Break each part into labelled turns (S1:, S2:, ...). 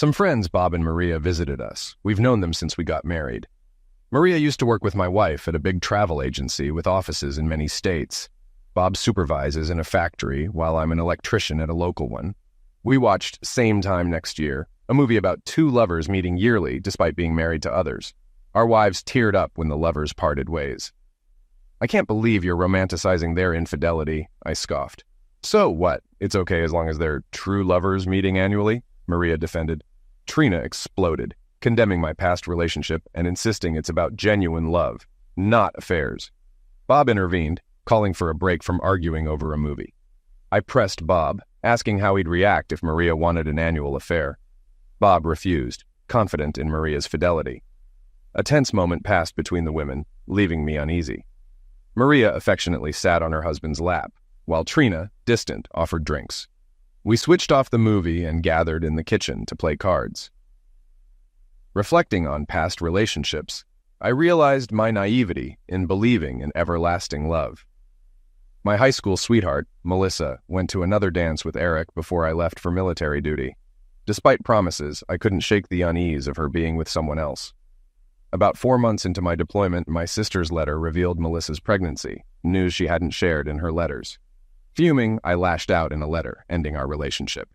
S1: Some friends, Bob and Maria, visited us. We've known them since we got married. Maria used to work with my wife at a big travel agency with offices in many states. Bob supervises in a factory while I'm an electrician at a local one. We watched Same Time Next Year, a movie about two lovers meeting yearly despite being married to others. Our wives teared up when the lovers parted ways. "I can't believe you're romanticizing their infidelity," I scoffed. "So what? It's okay as long as they're true lovers meeting annually," Maria defended. Trina exploded, condemning my past relationship and insisting it's about genuine love, not affairs. Bob intervened, calling for a break from arguing over a movie. I pressed Bob, asking how he'd react if Maria wanted an annual affair. Bob refused, confident in Maria's fidelity. A tense moment passed between the women, leaving me uneasy. Maria affectionately sat on her husband's lap, while Trina, distant, offered drinks. We switched off the movie and gathered in the kitchen to play cards. Reflecting on past relationships, I realized my naivety in believing in everlasting love. My high school sweetheart, Melissa, went to another dance with Eric before I left for military duty. Despite promises, I couldn't shake the unease of her being with someone else. About 4 months into my deployment, my sister's letter revealed Melissa's pregnancy, news she hadn't shared in her letters. Fuming, I lashed out in a letter, ending our relationship.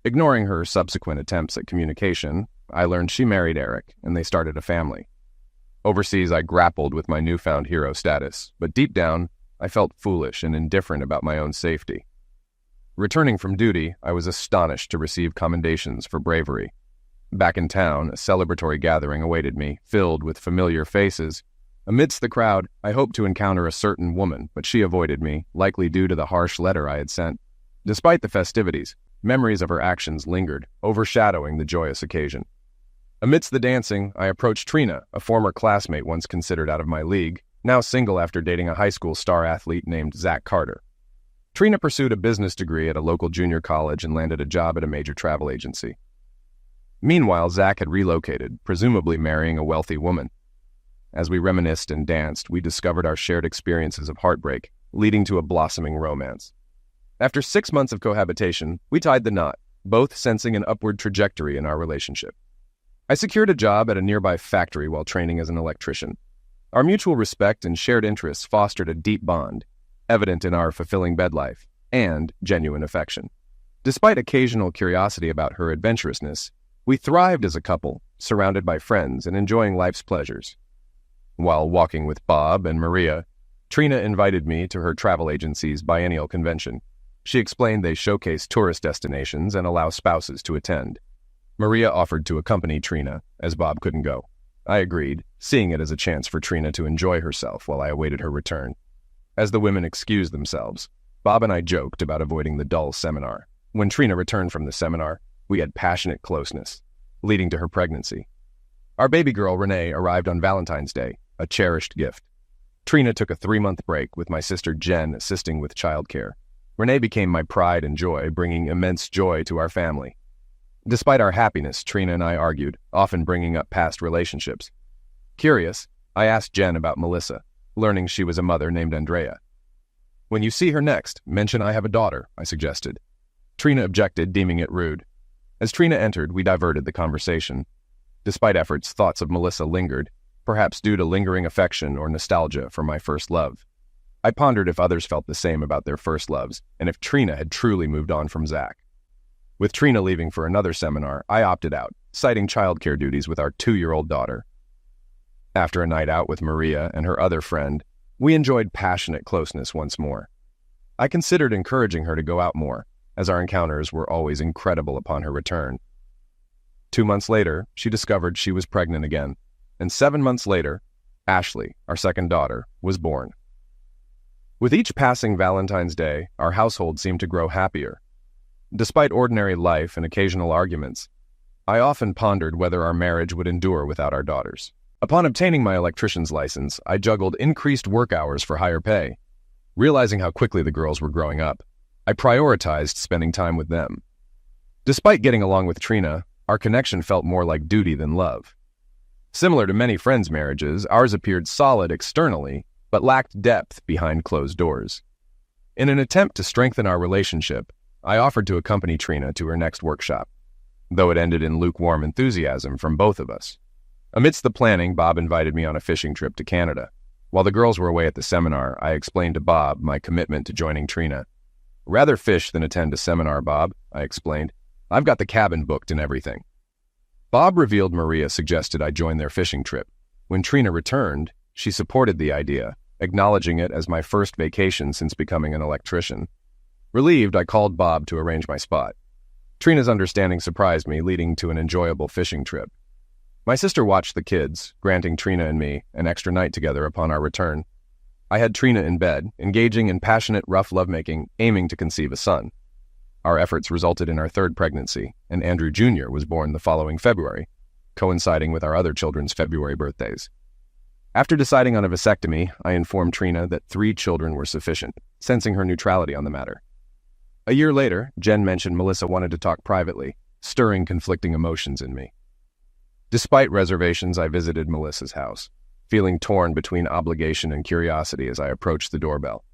S1: Ignoring her subsequent attempts at communication, I learned she married Eric, and they started a family. Overseas, I grappled with my newfound hero status, but deep down, I felt foolish and indifferent about my own safety. Returning from duty, I was astonished to receive commendations for bravery. Back in town, a celebratory gathering awaited me, filled with familiar faces. Amidst the crowd, I hoped to encounter a certain woman, but she avoided me, likely due to the harsh letter I had sent. Despite the festivities, memories of her actions lingered, overshadowing the joyous occasion. Amidst the dancing, I approached Trina, a former classmate once considered out of my league, now single after dating a high school star athlete named Zach Carter. Trina pursued a business degree at a local junior college and landed a job at a major travel agency. Meanwhile, Zach had relocated, presumably marrying a wealthy woman. As we reminisced and danced, we discovered our shared experiences of heartbreak, leading to a blossoming romance. After 6 months of cohabitation, we tied the knot, both sensing an upward trajectory in our relationship. I secured a job at a nearby factory while training as an electrician. Our mutual respect and shared interests fostered a deep bond, evident in our fulfilling bed life, and genuine affection. Despite occasional curiosity about her adventurousness, we thrived as a couple, surrounded by friends and enjoying life's pleasures. While walking with Bob and Maria, Trina invited me to her travel agency's biennial convention. She explained they showcase tourist destinations and allow spouses to attend. Maria offered to accompany Trina, as Bob couldn't go. I agreed, seeing it as a chance for Trina to enjoy herself while I awaited her return. As the women excused themselves, Bob and I joked about avoiding the dull seminar. When Trina returned from the seminar, we had passionate closeness, leading to her pregnancy. Our baby girl, Renee, arrived on Valentine's Day, a cherished gift. Trina took a 3-month break, with my sister Jen assisting with childcare. Renee became my pride and joy, bringing immense joy to our family. Despite our happiness, Trina and I argued, often bringing up past relationships. Curious, I asked Jen about Melissa, learning she was a mother named Andrea. "When you see her next, mention I have a daughter," I suggested. Trina objected, deeming it rude. As Trina entered, we diverted the conversation. Despite efforts, thoughts of Melissa lingered, perhaps due to lingering affection or nostalgia for my first love. I pondered if others felt the same about their first loves, and if Trina had truly moved on from Zach. With Trina leaving for another seminar, I opted out, citing childcare duties with our 2-year-old daughter. After a night out with Maria and her other friend, we enjoyed passionate closeness once more. I considered encouraging her to go out more, as our encounters were always incredible upon her return. 2 months later, she discovered she was pregnant again, and 7 months later, Ashley, our second daughter, was born. With each passing Valentine's Day, our household seemed to grow happier. Despite ordinary life and occasional arguments, I often pondered whether our marriage would endure without our daughters. Upon obtaining my electrician's license, I juggled increased work hours for higher pay. Realizing how quickly the girls were growing up, I prioritized spending time with them. Despite getting along with Trina, our connection felt more like duty than love. Similar to many friends' marriages, ours appeared solid externally, but lacked depth behind closed doors. In an attempt to strengthen our relationship, I offered to accompany Trina to her next workshop. though it ended in lukewarm enthusiasm from both of us. Amidst the planning, Bob invited me on a fishing trip to Canada. While the girls were away at the seminar, I explained to Bob my commitment to joining Trina. "Rather fish than attend a seminar, Bob," I explained. "I've got the cabin booked and everything." Bob revealed Maria suggested I join their fishing trip. When Trina returned, she supported the idea, acknowledging it as my first vacation since becoming an electrician. Relieved, I called Bob to arrange my spot. Trina's understanding surprised me, leading to an enjoyable fishing trip. My sister watched the kids, granting Trina and me an extra night together upon our return. I had Trina in bed, engaging in passionate, rough lovemaking, aiming to conceive a son. Our efforts resulted in our third pregnancy, and Andrew Jr. was born the following February, coinciding with our other children's February birthdays. After deciding on a vasectomy, I informed Trina that 3 children were sufficient, sensing her neutrality on the matter. A year later, Jen mentioned Melissa wanted to talk privately, stirring conflicting emotions in me. Despite reservations, I visited Melissa's house, feeling torn between obligation and curiosity as I approached the doorbell.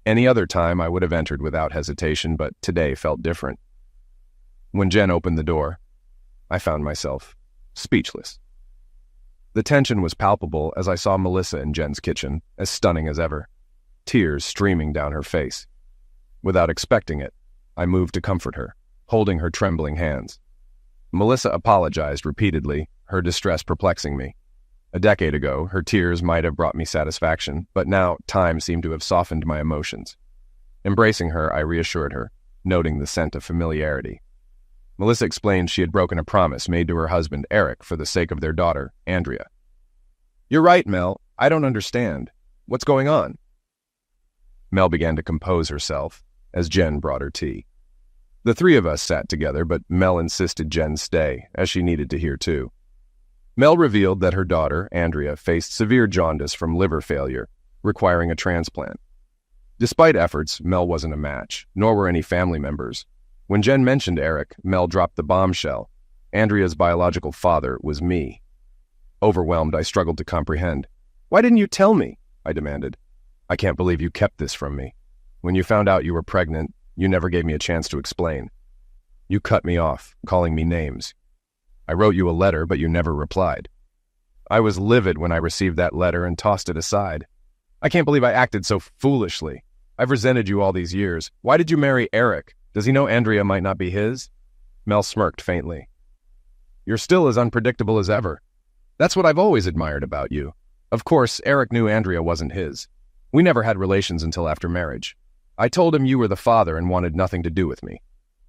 S1: Any other time, I would have entered without hesitation, but today felt different. When Jen opened the door, I found myself speechless. The tension was palpable as I saw Melissa in Jen's kitchen, as stunning as ever, tears streaming down her face. Without expecting it, I moved to comfort her, holding her trembling hands. Melissa apologized repeatedly, her distress perplexing me. A decade ago, her tears might have brought me satisfaction, but now time seemed to have softened my emotions. Embracing her, I reassured her, noting the scent of familiarity. Melissa explained she had broken a promise made to her husband, Eric, for the sake of their daughter, Andrea. "You're right, Mel. I don't understand. What's going on?" Mel began to compose herself as Jen brought her tea. The 3 of us sat together, but Mel insisted Jen stay, as she needed to hear too. Mel revealed that her daughter, Andrea, faced severe jaundice from liver failure, requiring a transplant. Despite efforts, Mel wasn't a match, nor were any family members. When Jen mentioned Eric, Mel dropped the bombshell. Andrea's biological father was me. Overwhelmed, I struggled to comprehend. "Why didn't you tell me?" I demanded. "I can't believe you kept this from me. When you found out you were pregnant, you never gave me a chance to explain. You cut me off, calling me names. I wrote you a letter, but you never replied. I was livid when I received that letter and tossed it aside. I can't believe I acted so foolishly. I've resented you all these years. Why did you marry Eric? Does he know Andrea might not be his?" Mel smirked faintly. "You're still as unpredictable as ever. That's what I've always admired about you. Of course, Eric knew Andrea wasn't his. We never had relations until after marriage. I told him you were the father and wanted nothing to do with me.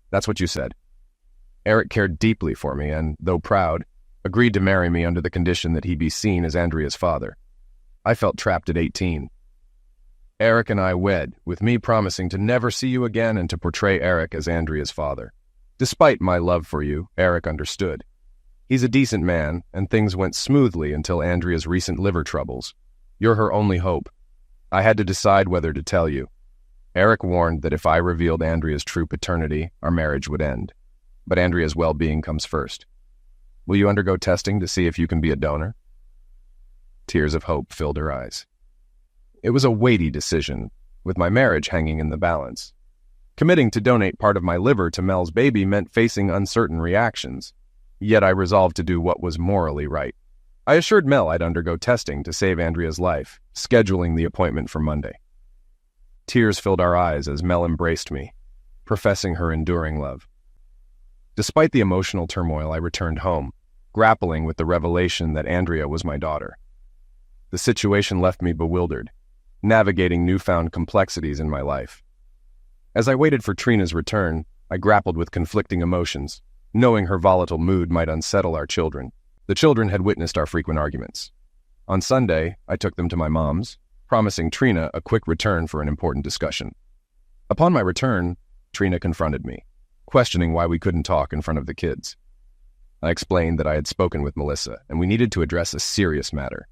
S1: That's what you said. Eric cared deeply for me and, though proud, agreed to marry me under the condition that he be seen as Andrea's father. I felt trapped at 18. Eric and I wed, with me promising to never see you again and to portray Eric as Andrea's father. Despite my love for you, Eric understood. He's a decent man, and things went smoothly until Andrea's recent liver troubles. You're her only hope. I had to decide whether to tell you. Eric warned that if I revealed Andrea's true paternity, our marriage would end. But Andrea's well-being comes first. Will you undergo testing to see if you can be a donor?" Tears of hope filled her eyes. It was a weighty decision, with my marriage hanging in the balance. Committing to donate part of my liver to Mel's baby meant facing uncertain reactions. Yet I resolved to do what was morally right. I assured Mel I'd undergo testing to save Andrea's life, scheduling the appointment for Monday. Tears filled our eyes as Mel embraced me, professing her enduring love. Despite the emotional turmoil, I returned home, grappling with the revelation that Andrea was my daughter. The situation left me bewildered, navigating newfound complexities in my life. As I waited for Trina's return, I grappled with conflicting emotions, knowing her volatile mood might unsettle our children. The children had witnessed our frequent arguments. On Sunday, I took them to my mom's, promising Trina a quick return for an important discussion. Upon my return, Trina confronted me, questioning why we couldn't talk in front of the kids. I explained that I had spoken with Melissa, and we needed to address a serious matter: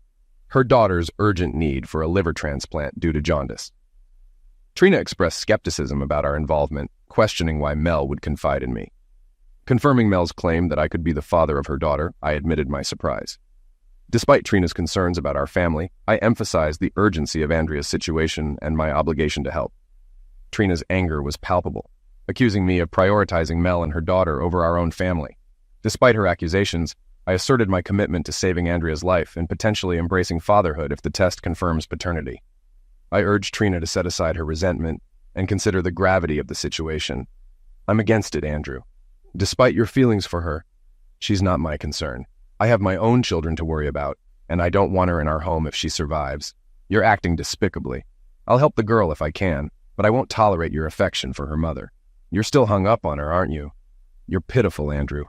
S1: her daughter's urgent need for a liver transplant due to jaundice. Trina expressed skepticism about our involvement, questioning why Mel would confide in me. Confirming Mel's claim that I could be the father of her daughter, I admitted my surprise. Despite Trina's concerns about our family, I emphasized the urgency of Andrea's situation and my obligation to help. Trina's anger was palpable, accusing me of prioritizing Mel and her daughter over our own family. Despite her accusations, I asserted my commitment to saving Andrea's life and potentially embracing fatherhood if the test confirms paternity. I urged Trina to set aside her resentment and consider the gravity of the situation. I'm against it, Andrew. Despite your feelings for her, she's not my concern. I have my own children to worry about, and I don't want her in our home if she survives. You're acting despicably. I'll help the girl if I can, but I won't tolerate your affection for her mother. You're still hung up on her, aren't you? You're pitiful, Andrew.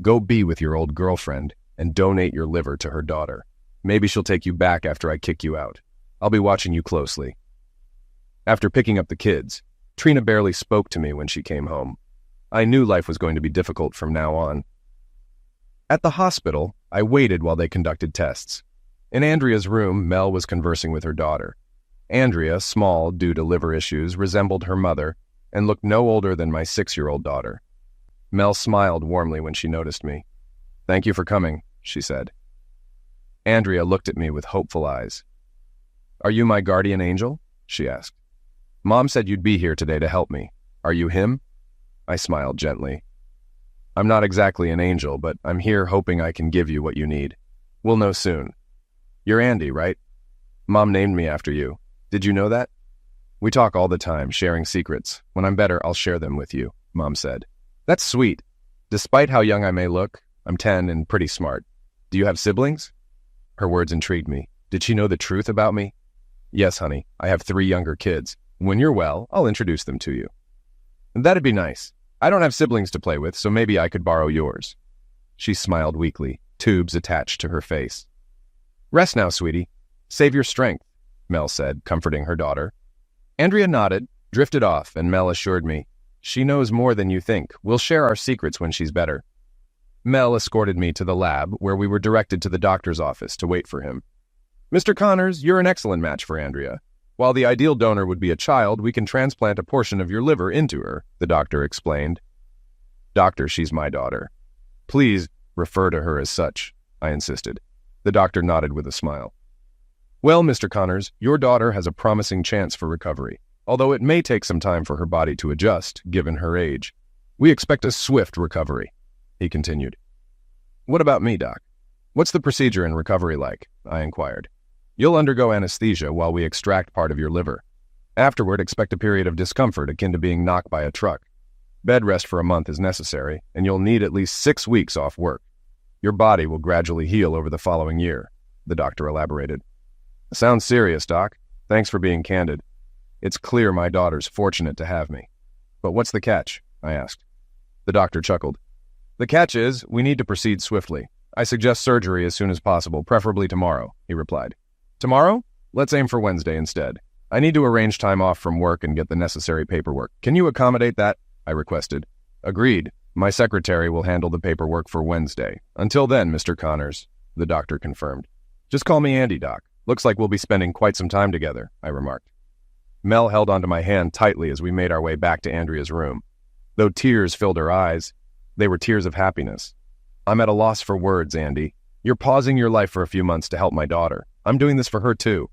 S1: Go be with your old girlfriend and donate your liver to her daughter. Maybe she'll take you back after I kick you out. I'll be watching you closely. After picking up the kids, Trina barely spoke to me when she came home. I knew life was going to be difficult from now on. At the hospital, I waited while they conducted tests. In Andrea's room, Mel was conversing with her daughter. Andrea, small due to liver issues, resembled her mother and looked no older than my 6-year-old daughter. Mel smiled warmly when she noticed me. "Thank you for coming," she said. Andrea looked at me with hopeful eyes. "Are you my guardian angel?" she asked. "Mom said you'd be here today to help me. Are you him?" I smiled gently. "I'm not exactly an angel, but I'm here hoping I can give you what you need. We'll know soon. You're Andy, right? Mom named me after you. Did you know that? We talk all the time, sharing secrets. When I'm better, I'll share them with you," Mom said. "That's sweet. Despite how young I may look, I'm 10 and pretty smart. Do you have siblings?" Her words intrigued me. Did she know the truth about me? "Yes, honey. I have 3 younger kids. When you're well, I'll introduce them to you." "That'd be nice. I don't have siblings to play with, so maybe I could borrow yours." She smiled weakly, tubes attached to her face. "Rest now, sweetie. Save your strength," Mel said, comforting her daughter. Andrea nodded, drifted off, and Mel assured me, "She knows more than you think. We'll share our secrets when she's better." Mel escorted me to the lab, where we were directed to the doctor's office to wait for him. "Mr. Connors, you're an excellent match for Andrea. While the ideal donor would be a child, we can transplant a portion of your liver into her," the doctor explained. "Doctor, she's my daughter. Please refer to her as such," I insisted. The doctor nodded with a smile. "Well, Mr. Connors, your daughter has a promising chance for recovery, although it may take some time for her body to adjust, given her age. We expect a swift recovery," he continued. "What about me, Doc? What's the procedure in recovery like?" I inquired. "You'll undergo anesthesia while we extract part of your liver. Afterward, expect a period of discomfort akin to being knocked by a truck. Bed rest for a month is necessary, and you'll need at least 6 weeks off work. Your body will gradually heal over the following year," the doctor elaborated. "Sounds serious, Doc. Thanks for being candid. It's clear my daughter's fortunate to have me. But what's the catch?" I asked. The doctor chuckled. "The catch is, we need to proceed swiftly. I suggest surgery as soon as possible, preferably tomorrow," he replied. "Tomorrow? Let's aim for Wednesday instead. I need to arrange time off from work and get the necessary paperwork. Can you accommodate that?" I requested. "Agreed. My secretary will handle the paperwork for Wednesday. Until then, Mr. Connors," the doctor confirmed. "Just call me Andy, Doc. Looks like we'll be spending quite some time together," I remarked. Mel held onto my hand tightly as we made our way back to Andrea's room. Though tears filled her eyes, they were tears of happiness. "I'm at a loss for words, Andy. You're pausing your life for a few months to help my daughter. I'm doing this for her, too."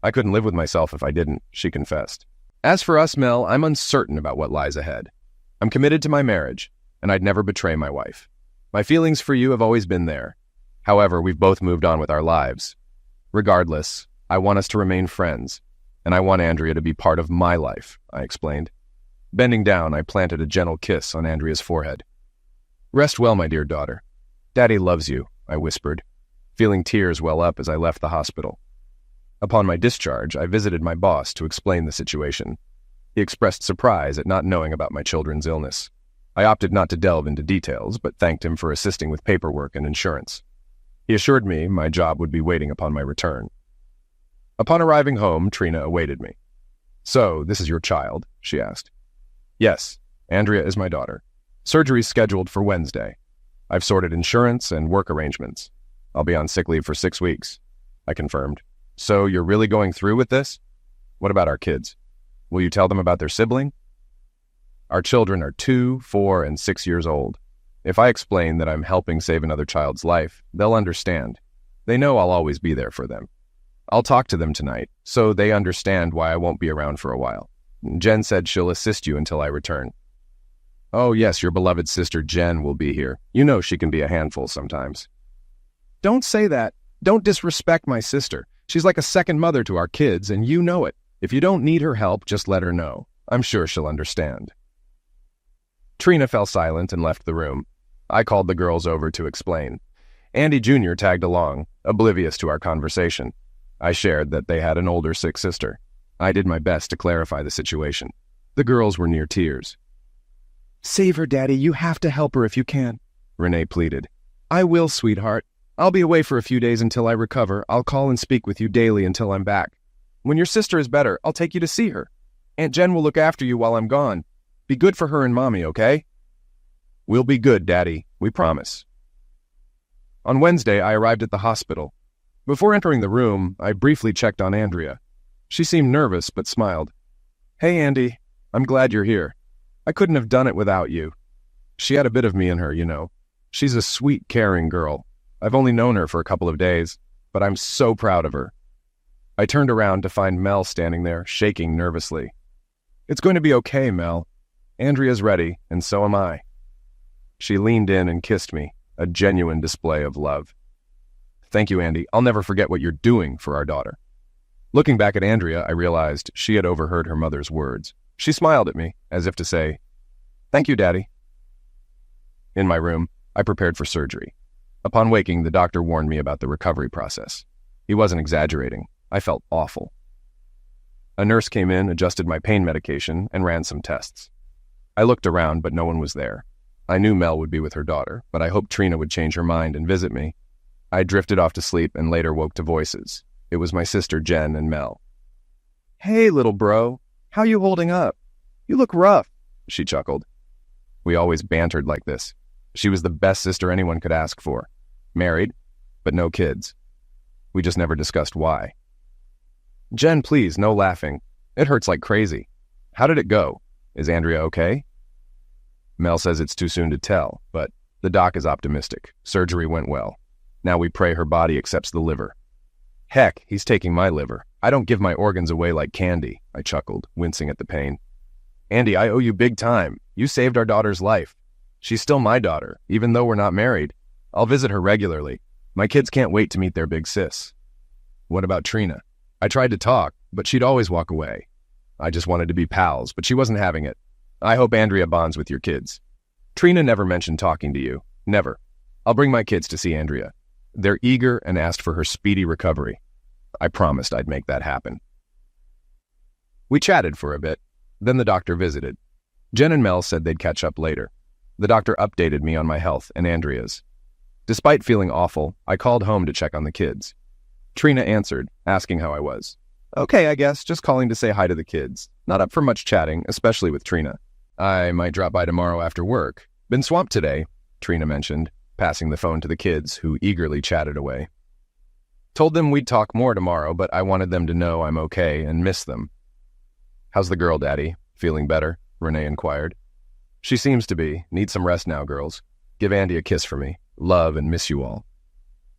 S1: "I couldn't live with myself if I didn't," she confessed. "As for us, Mel, I'm uncertain about what lies ahead. I'm committed to my marriage, and I'd never betray my wife. My feelings for you have always been there. However, we've both moved on with our lives. Regardless, I want us to remain friends, and I want Andrea to be part of my life," I explained. Bending down, I planted a gentle kiss on Andrea's forehead. "Rest well, my dear daughter. Daddy loves you," I whispered, feeling tears well up as I left the hospital. Upon my discharge, I visited my boss to explain the situation. He expressed surprise at not knowing about my children's illness. I opted not to delve into details, but thanked him for assisting with paperwork and insurance. He assured me my job would be waiting upon my return. Upon arriving home, Trina awaited me. "So, this is your child?" she asked. "Yes, Andrea is my daughter. Surgery's scheduled for Wednesday. I've sorted insurance and work arrangements. I'll be on sick leave for 6 weeks," I confirmed. "So, you're really going through with this? What about our kids? Will you tell them about their sibling?" "Our children are 2, 4, and 6 years old. If I explain that I'm helping save another child's life, they'll understand. They know I'll always be there for them. I'll talk to them tonight, so they understand why I won't be around for a while. Jen said she'll assist you until I return." Oh yes, your beloved sister Jen will be here. You know she can be a handful sometimes. Don't say that. Don't disrespect my sister. She's like a second mother to our kids, and you know it. If you don't need her help, just let her know. I'm sure she'll understand. Trina fell silent and left the room. I called the girls over to explain. Andy Jr. tagged along, oblivious to our conversation. I shared that they had an older sick sister. I did my best to clarify the situation. The girls were near tears. "Save her, Daddy. You have to help her if you can," Renee pleaded. "I will, sweetheart. I'll be away for a few days until I recover. I'll call and speak with you daily until I'm back. When your sister is better, I'll take you to see her. Aunt Jen will look after you while I'm gone. Be good for her and Mommy, okay?" "We'll be good, Daddy. We promise." On Wednesday, I arrived at the hospital. Before entering the room, I briefly checked on Andrea. She seemed nervous, but smiled. "Hey, Andy. I'm glad you're here. I couldn't have done it without you." She had a bit of me in her, you know. She's a sweet, caring girl. I've only known her for a couple of days, but I'm so proud of her. I turned around to find Mel standing there, shaking nervously. "It's going to be okay, Mel. Andrea's ready, and so am I." She leaned in and kissed me, a genuine display of love. "Thank you, Andy. I'll never forget what you're doing for our daughter." Looking back at Andrea, I realized she had overheard her mother's words. She smiled at me, as if to say, "Thank you, Daddy." In my room, I prepared for surgery. Upon waking, the doctor warned me about the recovery process. He wasn't exaggerating. I felt awful. A nurse came in, adjusted my pain medication, and ran some tests. I looked around, but no one was there. I knew Mel would be with her daughter, but I hoped Trina would change her mind and visit me. I drifted off to sleep and later woke to voices. It was my sister Jen and Mel. "Hey, little bro. How you holding up? You look rough," she chuckled. We always bantered like this. She was the best sister anyone could ask for. Married, but no kids. We just never discussed why. "Jen, please, no laughing. It hurts like crazy. How did it go? Is Andrea okay?" Mel says it's too soon to tell, but the doc is optimistic. Surgery went well. Now we pray her body accepts the liver. "Heck, he's taking my liver. I don't give my organs away like candy," I chuckled, wincing at the pain. "Andy, I owe you big time. You saved our daughter's life. She's still my daughter, even though we're not married. I'll visit her regularly. My kids can't wait to meet their big sis." "What about Trina?" "I tried to talk, but she'd always walk away. I just wanted to be pals, but she wasn't having it. I hope Andrea bonds with your kids." "Trina never mentioned talking to you. Never. I'll bring my kids to see Andrea. They're eager and asked for her speedy recovery. I promised I'd make that happen." We chatted for a bit. Then the doctor visited. Jen and Mel said they'd catch up later. The doctor updated me on my health and Andrea's. Despite feeling awful, I called home to check on the kids. Trina answered, asking how I was. "Okay, I guess, just calling to say hi to the kids. Not up for much chatting, especially with Trina. I might drop by tomorrow after work. Been swamped today," Trina mentioned, passing the phone to the kids, who eagerly chatted away. Told them we'd talk more tomorrow, but I wanted them to know I'm okay and miss them. "How's the girl, Daddy? Feeling better?" Renee inquired. "She seems to be. Need some rest now, girls. Give Andy a kiss for me. Love and miss you all."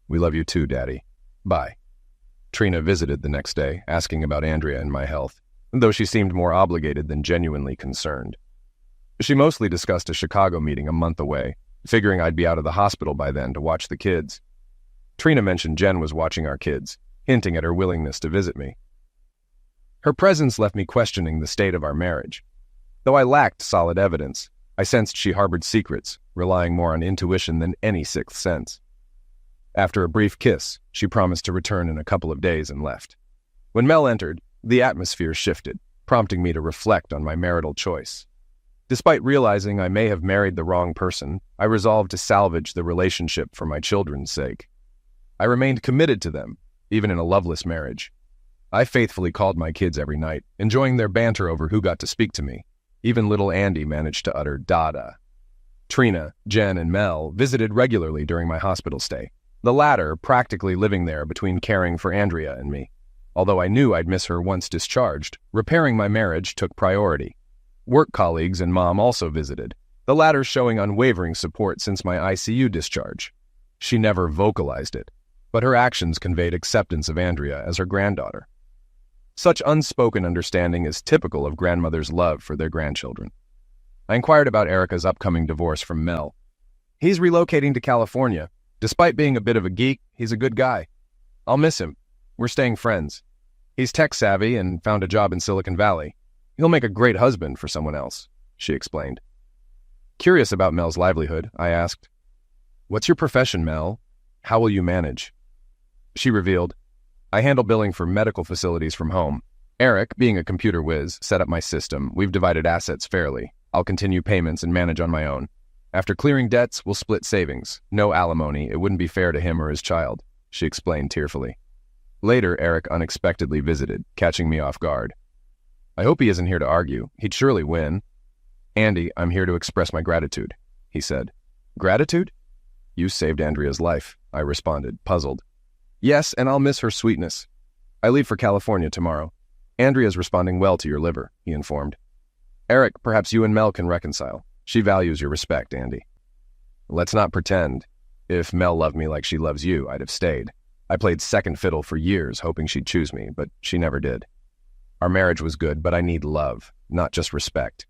S1: "We love you too, Daddy. Bye." Trina visited the next day, asking about Andrea and my health, though she seemed more obligated than genuinely concerned. She mostly discussed a Chicago meeting a month away, figuring I'd be out of the hospital by then to watch the kids. Trina mentioned Jen was watching our kids, hinting at her willingness to visit me. Her presence left me questioning the state of our marriage. Though I lacked solid evidence, I sensed she harbored secrets, relying more on intuition than any sixth sense. After a brief kiss, she promised to return in a couple of days and left. When Mel entered, the atmosphere shifted, prompting me to reflect on my marital choice. Despite realizing I may have married the wrong person, I resolved to salvage the relationship for my children's sake. I remained committed to them, even in a loveless marriage. I faithfully called my kids every night, enjoying their banter over who got to speak to me. Even little Andy managed to utter "Dada." Trina, Jen, and Mel visited regularly during my hospital stay, the latter practically living there between caring for Andrea and me. Although I knew I'd miss her once discharged, repairing my marriage took priority. Work colleagues and Mom also visited, the latter showing unwavering support since my ICU discharge. She never vocalized it, but her actions conveyed acceptance of Andrea as her granddaughter. Such unspoken understanding is typical of grandmothers' love for their grandchildren. I inquired about Erica's upcoming divorce from Mel. He's relocating to California. Despite being a bit of a geek, he's a good guy. I'll miss him. We're staying friends. He's tech-savvy and found a job in Silicon Valley. He'll make a great husband for someone else, she explained. Curious about Mel's livelihood, I asked, "What's your profession, Mel? How will you manage?" She revealed, "I handle billing for medical facilities from home. Eric, being a computer whiz, set up my system. We've divided assets fairly. I'll continue payments and manage on my own. After clearing debts, we'll split savings. No alimony. It wouldn't be fair to him or his child," she explained tearfully. Later, Eric unexpectedly visited, catching me off guard. "I hope he isn't here to argue. He'd surely win." "Andy, I'm here to express my gratitude," he said. "Gratitude? You saved Andrea's life," I responded, puzzled. "Yes, and I'll miss her sweetness. I leave for California tomorrow. Andrea's responding well to your liver," he informed. "Eric, perhaps you and Mel can reconcile. She values your respect, Andy." "Let's not pretend. If Mel loved me like she loves you, I'd have stayed. I played second fiddle for years, hoping she'd choose me, but she never did. Our marriage was good, but I need love, not just respect.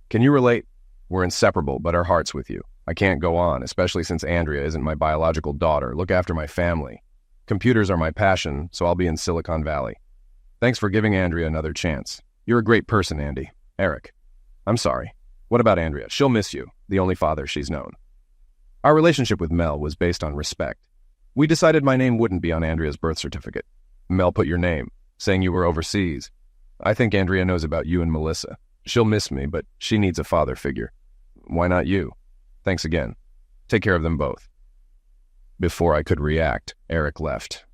S1: Can you relate? We're inseparable, but our heart's with you. I can't go on, especially since Andrea isn't my biological daughter. Look after my family. Computers are my passion, so I'll be in Silicon Valley. Thanks for giving Andrea another chance. You're a great person, Andy. Eric." "I'm sorry. What about Andrea? She'll miss you, the only father she's known." Our relationship with Mel was based on respect. We decided my name wouldn't be on Andrea's birth certificate. "Mel put your name, saying you were overseas. I think Andrea knows about you and Melissa. She'll miss me, but she needs a father figure. Why not you? Thanks again. Take care of them both." Before I could react, Eric left.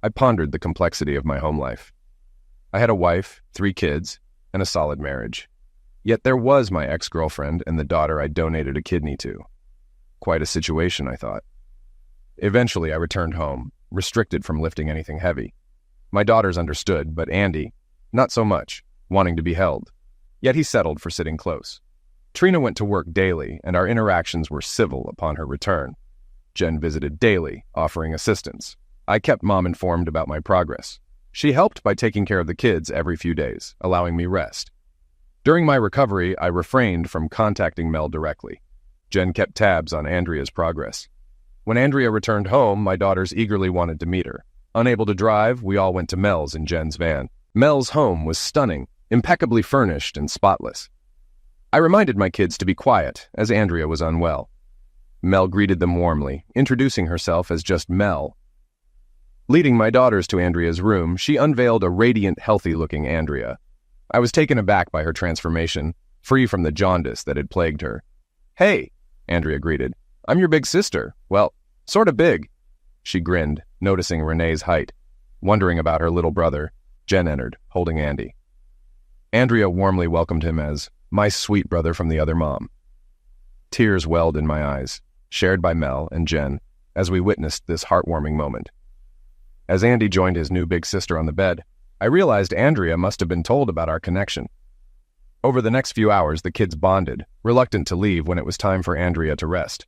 S1: I pondered the complexity of my home life. I had a wife, 3 kids, and a solid marriage. Yet there was my ex-girlfriend and the daughter I donated a kidney to. Quite a situation, I thought. Eventually, I returned home, restricted from lifting anything heavy. My daughters understood, but Andy, not so much, wanting to be held. Yet he settled for sitting close. Trina went to work daily, and our interactions were civil upon her return. Jen visited daily, offering assistance. I kept Mom informed about my progress. She helped by taking care of the kids every few days, allowing me rest. During my recovery, I refrained from contacting Mel directly. Jen kept tabs on Andrea's progress. When Andrea returned home, my daughters eagerly wanted to meet her. Unable to drive, we all went to Mel's in Jen's van. Mel's home was stunning, impeccably furnished and spotless. I reminded my kids to be quiet, as Andrea was unwell. Mel greeted them warmly, introducing herself as just Mel. Leading my daughters to Andrea's room, she unveiled a radiant, healthy-looking Andrea. I was taken aback by her transformation, free from the jaundice that had plagued her. "Hey," Andrea greeted. "I'm your big sister. Well, sort of big." She grinned, noticing Renee's height. Wondering about her little brother, Jen entered, holding Andy. Andrea warmly welcomed him as my sweet brother from the other mom. Tears welled in my eyes, shared by Mel and Jen, as we witnessed this heartwarming moment. As Andy joined his new big sister on the bed, I realized Andrea must have been told about our connection. Over the next few hours, the kids bonded, reluctant to leave when it was time for Andrea to rest.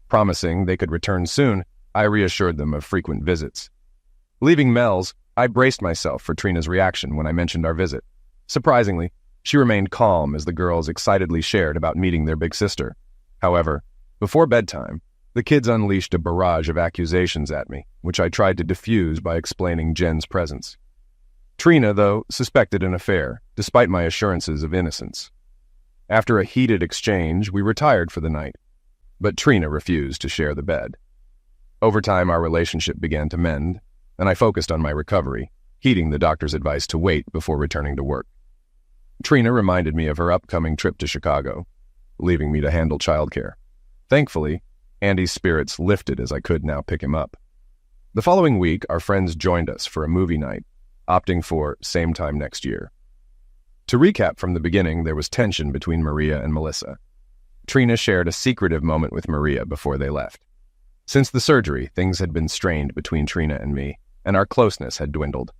S1: Promising they could return soon, I reassured them of frequent visits. Leaving Mel's, I braced myself for Trina's reaction when I mentioned our visit. Surprisingly, she remained calm as the girls excitedly shared about meeting their big sister. However, before bedtime, the kids unleashed a barrage of accusations at me, which I tried to diffuse by explaining Jen's presence. Trina, though, suspected an affair, despite my assurances of innocence. After a heated exchange, we retired for the night, but Trina refused to share the bed. Over time, our relationship began to mend, and I focused on my recovery, heeding the doctor's advice to wait before returning to work. Trina reminded me of her upcoming trip to Chicago, leaving me to handle childcare. Thankfully, Andy's spirits lifted as I could now pick him up. The following week, our friends joined us for a movie night, opting for same time next year. To recap from the beginning, there was tension between Maria and Melissa. Trina shared a secretive moment with Maria before they left. Since the surgery, things had been strained between Trina and me, and our closeness had dwindled.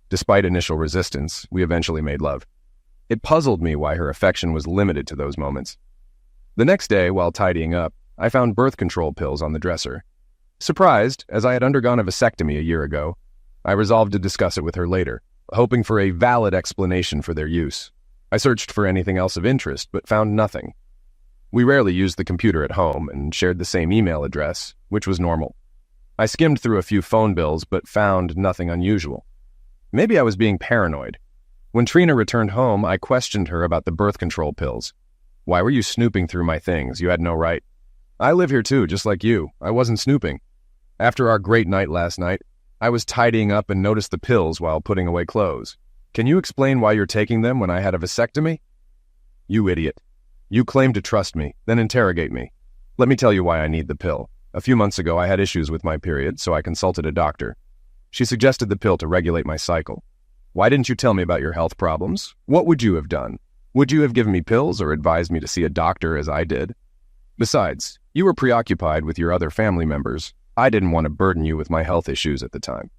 S1: Despite initial resistance, we eventually made love. It puzzled me why her affection was limited to those moments. The next day, while tidying up, I found birth control pills on the dresser. Surprised, as I had undergone a vasectomy a year ago, I resolved to discuss it with her later, hoping for a valid explanation for their use. I searched for anything else of interest, but found nothing. We rarely used the computer at home and shared the same email address, which was normal. I skimmed through a few phone bills, but found nothing unusual. Maybe I was being paranoid. When Trina returned home, I questioned her about the birth control pills. Why were you snooping through my things? You had no right. I live here too, just like you. I wasn't snooping. After our great night last night, I was tidying up and noticed the pills while putting away clothes. Can you explain why you're taking them when I had a vasectomy? You idiot. You claim to trust me, then interrogate me. Let me tell you why I need the pill. A few months ago, I had issues with my period, so I consulted a doctor. She suggested the pill to regulate my cycle. Why didn't you tell me about your health problems? What would you have done? Would you have given me pills or advised me to see a doctor as I did? Besides, you were preoccupied with your other family members. I didn't want to burden you with my health issues at the time.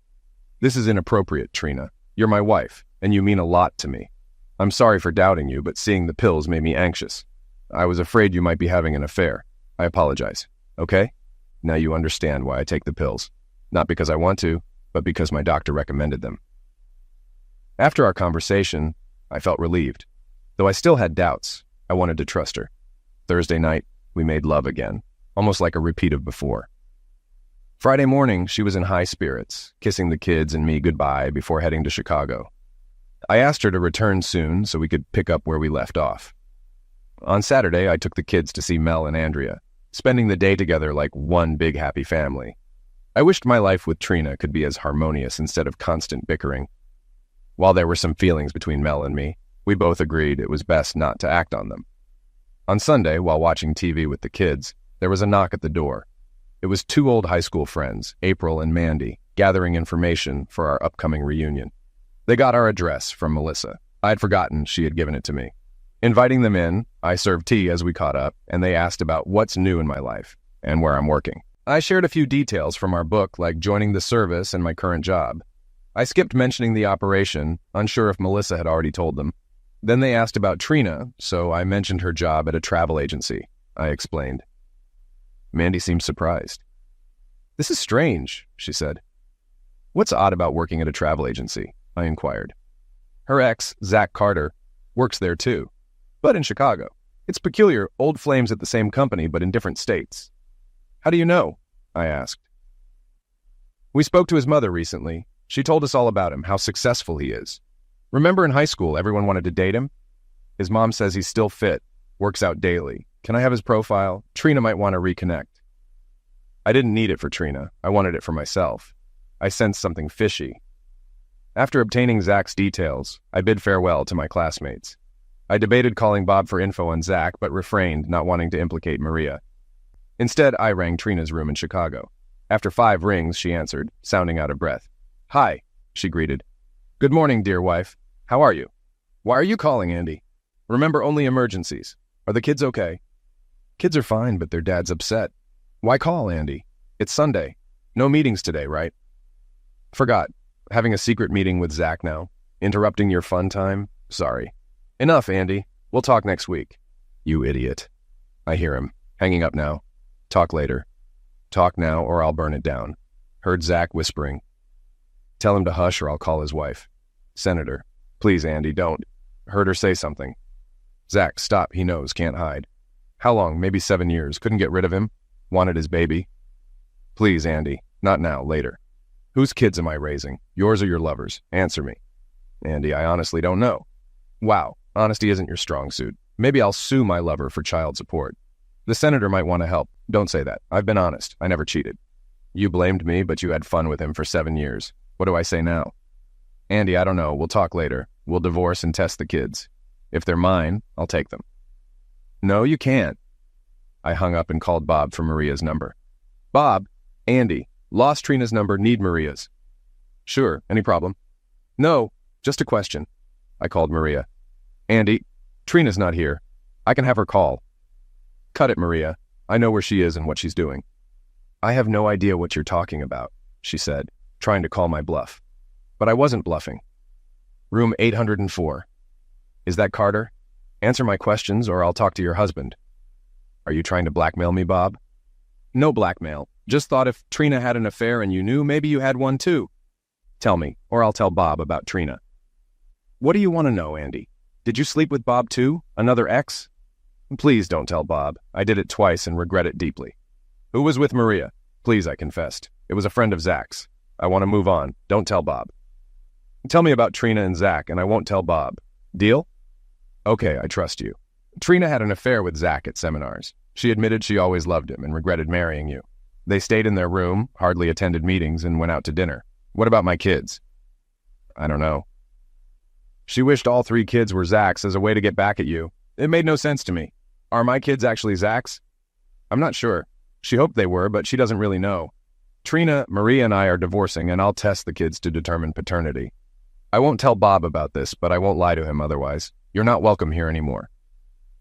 S1: This is inappropriate, Trina. You're my wife, and you mean a lot to me. I'm sorry for doubting you, but seeing the pills made me anxious. I was afraid you might be having an affair. I apologize. Okay? Now you understand why I take the pills. Not because I want to, but because my doctor recommended them. After our conversation, I felt relieved. Though I still had doubts, I wanted to trust her. Thursday night, we made love again, almost like a repeat of before. Friday morning, she was in high spirits, kissing the kids and me goodbye before heading to Chicago. I asked her to return soon so we could pick up where we left off. On Saturday, I took the kids to see Mel and Andrea, spending the day together like one big happy family. I wished my life with Trina could be as harmonious instead of constant bickering. While there were some feelings between Mel and me, we both agreed it was best not to act on them. On Sunday, while watching TV with the kids, there was a knock at the door. It was two old high school friends, April and Mandy, gathering information for our upcoming reunion. They got our address from Melissa. I had forgotten she had given it to me. Inviting them in, I served tea as we caught up, and they asked about what's new in my life and where I'm working. I shared a few details from our book, like joining the service and my current job. I skipped mentioning the operation, unsure if Melissa had already told them. Then they asked about Trina, so I mentioned her job at a travel agency. I explained. Mandy seemed surprised. This is strange, she said. What's odd about working at a travel agency? I inquired. Her ex, Zach Carter, works there too, but in Chicago. It's peculiar, old flames at the same company, but in different states. How do you know? I asked. We spoke to his mother recently. She told us all about him, how successful he is. Remember in high school, everyone wanted to date him? His mom says he's still fit, works out daily. Can I have his profile? Trina might want to reconnect. I didn't need it for Trina. I wanted it for myself. I sensed something fishy. After obtaining Zach's details, I bid farewell to my classmates. I debated calling Bob for info on Zach, but refrained, not wanting to implicate Maria. Instead, I rang Trina's room in Chicago. After 5 rings, she answered, sounding out of breath. Hi, she greeted. Good morning, dear wife. How are you? Why are you calling, Andy? Remember, only emergencies. Are the kids okay? Kids are fine, but their dad's upset. Why call, Andy? It's Sunday. No meetings today, right? Forgot. Having a secret meeting with Zach now. Interrupting your fun time? Sorry. Enough, Andy. We'll talk next week. You idiot. I hear him. Hanging up now. Talk later. Talk now or I'll burn it down. Heard Zach whispering. Tell him to hush or I'll call his wife. Senator. Please, Andy, don't. Heard her say something. Zach, stop. He knows. Can't hide. How long? Maybe 7 years. Couldn't get rid of him. Wanted his baby. Please, Andy. Not now. Later. Whose kids am I raising? Yours or your lover's? Answer me. Andy, I honestly don't know. Wow. Honesty isn't your strong suit. Maybe I'll sue my lover for child support. The senator might want to help. Don't say that. I've been honest. I never cheated. You blamed me, but you had fun with him for 7 years. What do I say now? Andy, I don't know. We'll talk later. We'll divorce and test the kids. If they're mine, I'll take them. No, you can't. I hung up and called Bob for Maria's number. Bob, Andy, lost Trina's number, need Maria's. Sure, any problem? No, just a question. I called Maria. Andy, Trina's not here. I can have her call. Cut it, Maria. I know where she is and what she's doing. I have no idea what you're talking about, she said, trying to call my bluff. But I wasn't bluffing. Room 804. Is that Carter? Answer my questions or I'll talk to your husband. Are you trying to blackmail me, Bob? No blackmail. Just thought if Trina had an affair and you knew, maybe you had one too. Tell me, or I'll tell Bob about Trina. What do you want to know, Andy? Did you sleep with Bob too? Another ex? Please don't tell Bob. I did it twice and regret it deeply. Who was with Maria? Please, I confessed. It was a friend of Zach's. I want to move on. Don't tell Bob. Tell me about Trina and Zach, and I won't tell Bob. Deal? Okay, I trust you. Trina had an affair with Zach at seminars. She admitted she always loved him and regretted marrying you. They stayed in their room, hardly attended meetings, and went out to dinner. What about my kids? I don't know. She wished all 3 kids were Zach's as a way to get back at you. It made no sense to me. Are my kids actually Zach's? I'm not sure. She hoped they were, but she doesn't really know. Trina, Maria, and I are divorcing, and I'll test the kids to determine paternity. I won't tell Bob about this, but I won't lie to him otherwise. You're not welcome here anymore.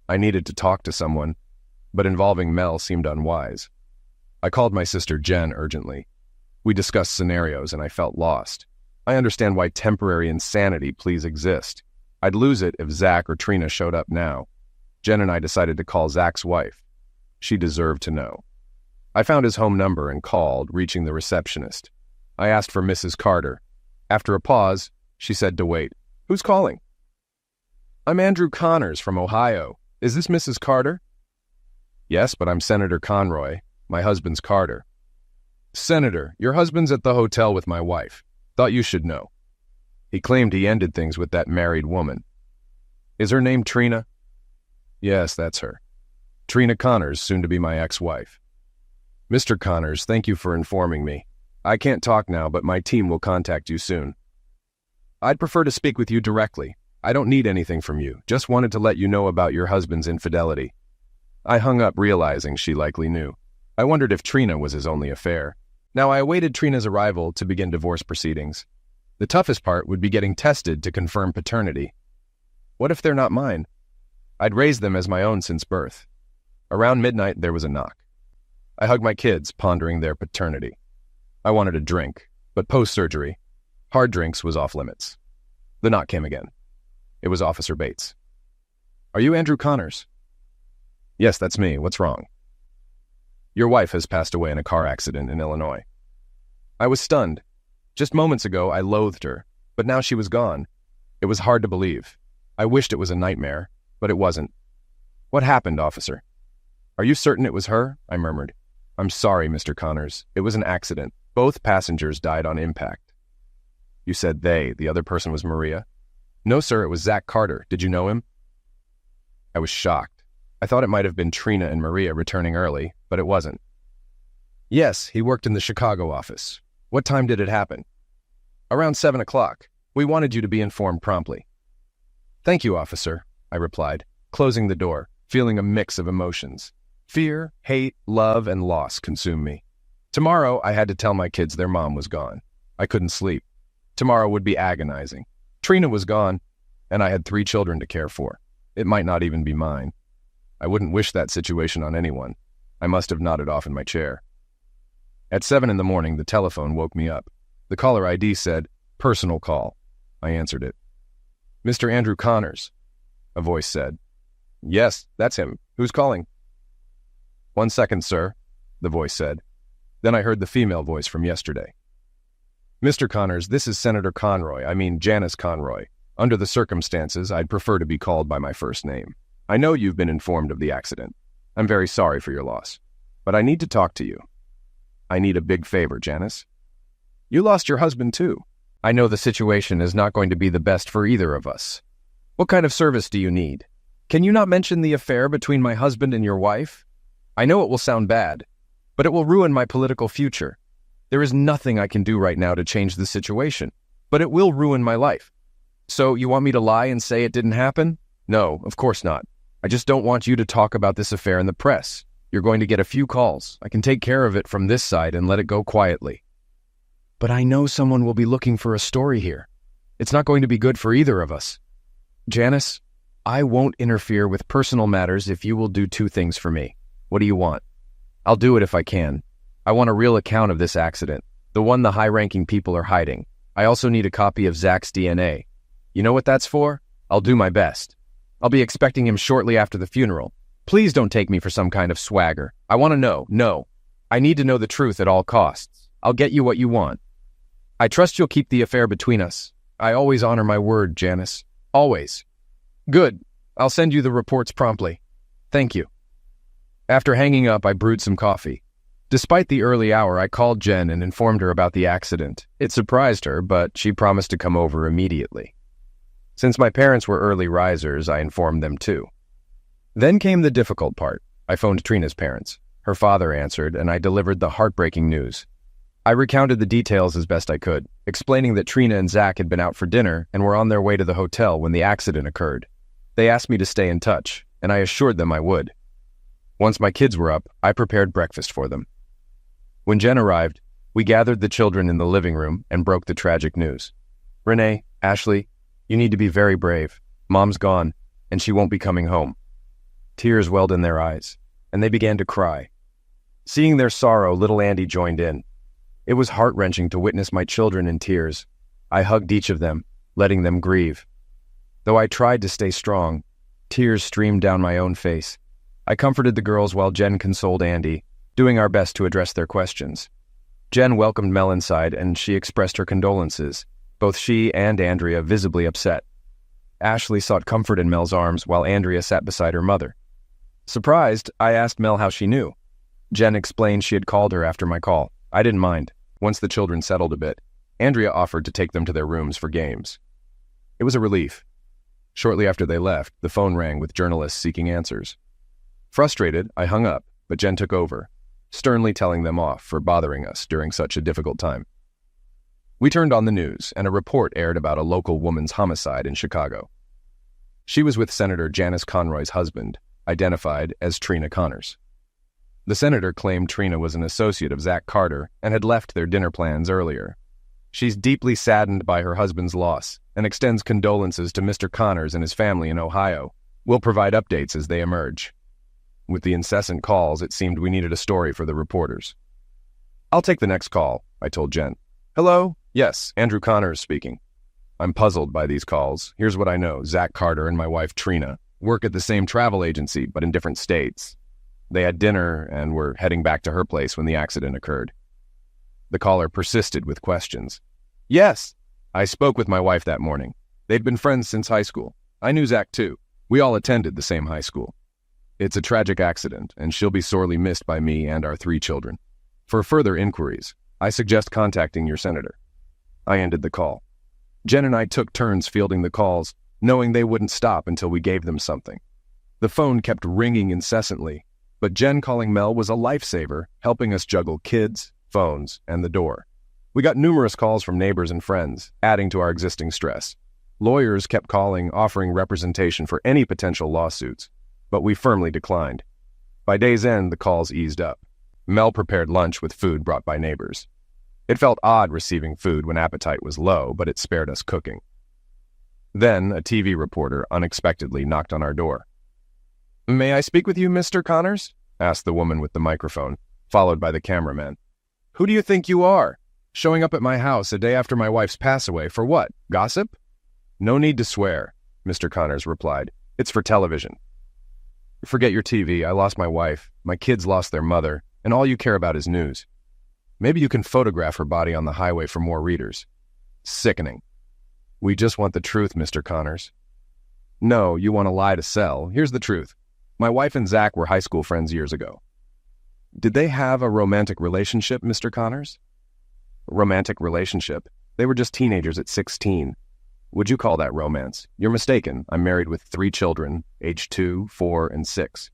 S1: I needed to talk to someone, but involving Mel seemed unwise. I called my sister Jen urgently. We discussed scenarios, and I felt lost. I understand why temporary insanity pleas exist. I'd lose it if Zach or Trina showed up now. Jen and I decided to call Zach's wife. She deserved to know. I found his home number and called, reaching the receptionist. I asked for Mrs. Carter. After a pause, she said to wait. Who's calling? I'm Andrew Connors from Ohio. Is this Mrs. Carter? Yes, but I'm Senator Conroy. My husband's Carter. Senator, your husband's at the hotel with my wife. Thought you should know. He claimed he ended things with that married woman. Is her name Trina? Yes, that's her. Trina Connors, soon to be my ex-wife. Mr. Connors, thank you for informing me. I can't talk now, but my team will contact you soon. I'd prefer to speak with you directly. I don't need anything from you, just wanted to let you know about your husband's infidelity. I hung up, realizing she likely knew. I wondered if Trina was his only affair. Now I awaited Trina's arrival to begin divorce proceedings. The toughest part would be getting tested to confirm paternity. What if they're not mine? I'd raised them as my own since birth. Around midnight, there was a knock. I hugged my kids, pondering their paternity. I wanted a drink, but post-surgery, hard drinks was off limits. The knock came again. It was Officer Bates. Are you Andrew Connors? Yes, that's me. What's wrong? Your wife has passed away in a car accident in Illinois. I was stunned. Just moments ago, I loathed her, but now she was gone. It was hard to believe. I wished it was a nightmare, but it wasn't. What happened, officer? Are you certain it was her? I murmured. I'm sorry, Mr. Connors. It was an accident. Both passengers died on impact. You said they. The other person was Maria? No, sir, it was Zach Carter. Did you know him? I was shocked. I thought it might have been Trina and Maria returning early, but it wasn't. Yes, he worked in the Chicago office. What time did it happen? Around 7 o'clock. We wanted you to be informed promptly. Thank you, officer, I replied, closing the door, feeling a mix of emotions. Fear, hate, love, and loss consumed me. Tomorrow, I had to tell my kids their mom was gone. I couldn't sleep. Tomorrow would be agonizing. Trina was gone, and I had 3 children to care for. It might not even be mine. I wouldn't wish that situation on anyone. I must have nodded off in my chair. At 7 in the morning, the telephone woke me up. The caller ID said, "Personal call." I answered it. "Mr. Andrew Connors," a voice said. "Yes, that's him. Who's calling?" "1 second, sir," the voice said. Then I heard the female voice from yesterday. "Mr. Connors, this is Senator Janice Conroy. Under the circumstances, I'd prefer to be called by my first name. I know you've been informed of the accident. I'm very sorry for your loss. But I need to talk to you. I need a big favor, Janice. You lost your husband, too. I know the situation is not going to be the best for either of us. What kind of service do you need? Can you not mention the affair between my husband and your wife? I know it will sound bad, but it will ruin my political future. There is nothing I can do right now to change the situation, but it will ruin my life. So you want me to lie and say it didn't happen? No, of course not. I just don't want you to talk about this affair in the press. You're going to get a few calls. I can take care of it from this side and let it go quietly. But I know someone will be looking for a story here. It's not going to be good for either of us. Janice, I won't interfere with personal matters if you will do 2 things for me. What do you want? I'll do it if I can. I want a real account of this accident, the one the high-ranking people are hiding. I also need a copy of Zach's DNA. You know what that's for? I'll do my best. I'll be expecting him shortly after the funeral. Please don't take me for some kind of swagger. I want to know. No. I need to know the truth at all costs. I'll get you what you want. I trust you'll keep the affair between us. I always honor my word, Janice. Always. Good. I'll send you the reports promptly. Thank you. After hanging up, I brewed some coffee. Despite the early hour, I called Jen and informed her about the accident. It surprised her, but she promised to come over immediately. Since my parents were early risers, I informed them too. Then came the difficult part. I phoned Trina's parents. Her father answered, and I delivered the heartbreaking news. I recounted the details as best I could, explaining that Trina and Zach had been out for dinner and were on their way to the hotel when the accident occurred. They asked me to stay in touch, and I assured them I would. Once my kids were up, I prepared breakfast for them. When Jen arrived, we gathered the children in the living room and broke the tragic news. Renee, Ashley, you need to be very brave. Mom's gone, and she won't be coming home. Tears welled in their eyes, and they began to cry. Seeing their sorrow, little Andy joined in. It was heart-wrenching to witness my children in tears. I hugged each of them, letting them grieve. Though I tried to stay strong, tears streamed down my own face. I comforted the girls while Jen consoled Andy, doing our best to address their questions. Jen welcomed Mel inside, and she expressed her condolences, both she and Andrea visibly upset. Ashley sought comfort in Mel's arms while Andrea sat beside her mother. Surprised, I asked Mel how she knew. Jen explained she had called her after my call. I didn't mind. Once the children settled a bit, Andrea offered to take them to their rooms for games. It was a relief. Shortly after they left, the phone rang with journalists seeking answers. Frustrated, I hung up, but Jen took over, sternly telling them off for bothering us during such a difficult time. We turned on the news, and a report aired about a local woman's homicide in Chicago. She was with Senator Janice Conroy's husband, identified as Trina Connors. The senator claimed Trina was an associate of Zach Carter and had left their dinner plans earlier. She's deeply saddened by her husband's loss and extends condolences to Mr. Connors and his family in Ohio. We'll provide updates as they emerge. With the incessant calls, it seemed we needed a story for the reporters. I'll take the next call, I told Jen. Hello? Yes, Andrew Connors speaking. I'm puzzled by these calls. Here's what I know. Zach Carter and my wife Trina work at the same travel agency, but in different states. They had dinner and were heading back to her place when the accident occurred. The caller persisted with questions. Yes, I spoke with my wife that morning. They'd been friends since high school. I knew Zach too. We all attended the same high school. It's a tragic accident, and she'll be sorely missed by me and our 3 children. For further inquiries, I suggest contacting your senator. I ended the call. Jen and I took turns fielding the calls, knowing they wouldn't stop until we gave them something. The phone kept ringing incessantly, but Jen calling Mel was a lifesaver, helping us juggle kids, phones, and the door. We got numerous calls from neighbors and friends, adding to our existing stress. Lawyers kept calling, offering representation for any potential lawsuits, but we firmly declined. By day's end, the calls eased up. Mel prepared lunch with food brought by neighbors. It felt odd receiving food when appetite was low, but it spared us cooking. Then, a TV reporter unexpectedly knocked on our door. "May I speak with you, Mr. Connors?" asked the woman with the microphone, followed by the cameraman. "Who do you think you are? Showing up at my house a day after my wife's pass away for what? Gossip?" "No need to swear," Mr. Connors replied. "It's for television." "Forget your TV. I lost my wife. My kids lost their mother, and all you care about is news. Maybe you can photograph her body on the highway for more readers." "Sickening." "We just want the truth, Mr. Connors." "No, you want a lie to sell. Here's the truth. My wife and Zach were high school friends years ago." "Did they have a romantic relationship, Mr. Connors?" "Romantic relationship? They were just teenagers at 16. Would you call that romance? You're mistaken. I'm married with 3 children, aged 2, 4, and 6.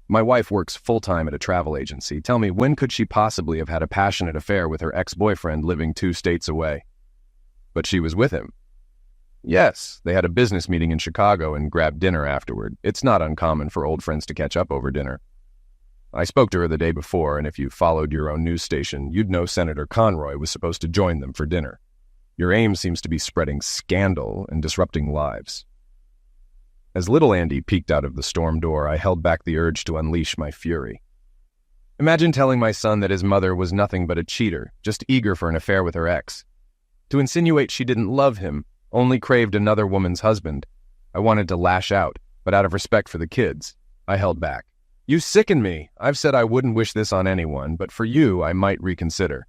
S1: My wife works full-time at a travel agency. Tell me, when could she possibly have had a passionate affair with her ex-boyfriend living 2 states away?" "But she was with him." "Yes, they had a business meeting in Chicago and grabbed dinner afterward. It's not uncommon for old friends to catch up over dinner. I spoke to her the day before, and if you followed your own news station, you'd know Senator Conroy was supposed to join them for dinner. Your aim seems to be spreading scandal and disrupting lives." As little Andy peeked out of the storm door, I held back the urge to unleash my fury. Imagine telling my son that his mother was nothing but a cheater, just eager for an affair with her ex. To insinuate she didn't love him, only craved another woman's husband. I wanted to lash out, but out of respect for the kids, I held back. "You sicken me. I've said I wouldn't wish this on anyone, but for you, I might reconsider.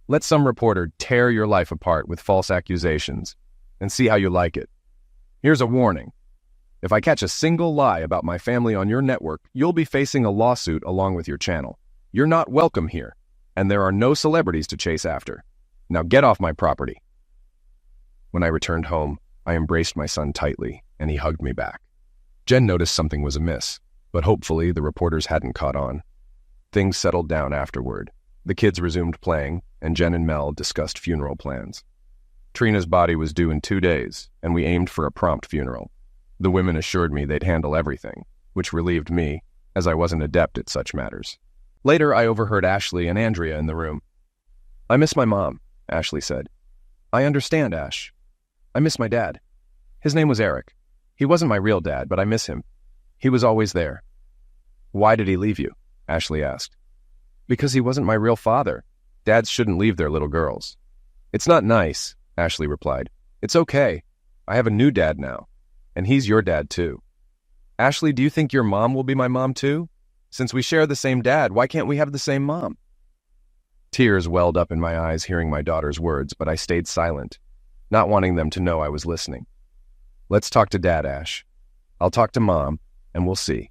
S1: Let some reporter tear your life apart with false accusations, and see how you like it. Here's a warning. If I catch a single lie about my family on your network, you'll be facing a lawsuit along with your channel. You're not welcome here, and there are no celebrities to chase after. Now get off my property." When I returned home, I embraced my son tightly, and he hugged me back. Jen noticed something was amiss, but hopefully the reporters hadn't caught on. Things settled down afterward. The kids resumed playing, and Jen and Mel discussed funeral plans. Trina's body was due in 2 days, and we aimed for a prompt funeral. The women assured me they'd handle everything, which relieved me, as I wasn't adept at such matters. Later, I overheard Ashley and Andrea in the room. "I miss my mom," Ashley said. "I understand, Ash. I miss my dad. His name was Eric. He wasn't my real dad, but I miss him. He was always there." "Why did he leave you?" Ashley asked. "Because he wasn't my real father. Dads shouldn't leave their little girls." "It's not nice," Ashley replied. "It's okay. I have a new dad now, and he's your dad too." "Ashley, do you think your mom will be my mom too? Since we share the same dad, why can't we have the same mom?" Tears welled up in my eyes hearing my daughter's words, but I stayed silent, not wanting them to know I was listening. "Let's talk to Dad, Ash. I'll talk to Mom, and we'll see.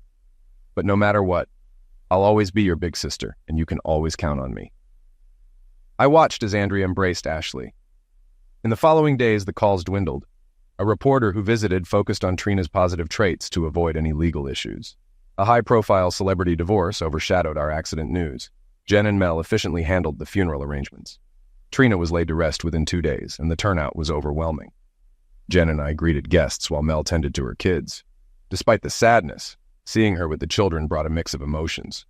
S1: But no matter what, I'll always be your big sister, and you can always count on me." I watched as Andrea embraced Ashley. In the following days, the calls dwindled. A reporter who visited focused on Trina's positive traits to avoid any legal issues. A high-profile celebrity divorce overshadowed our accident news. Jen and Mel efficiently handled the funeral arrangements. Trina was laid to rest within 2 days, and the turnout was overwhelming. Jen and I greeted guests while Mel tended to her kids. Despite the sadness, seeing her with the children brought a mix of emotions.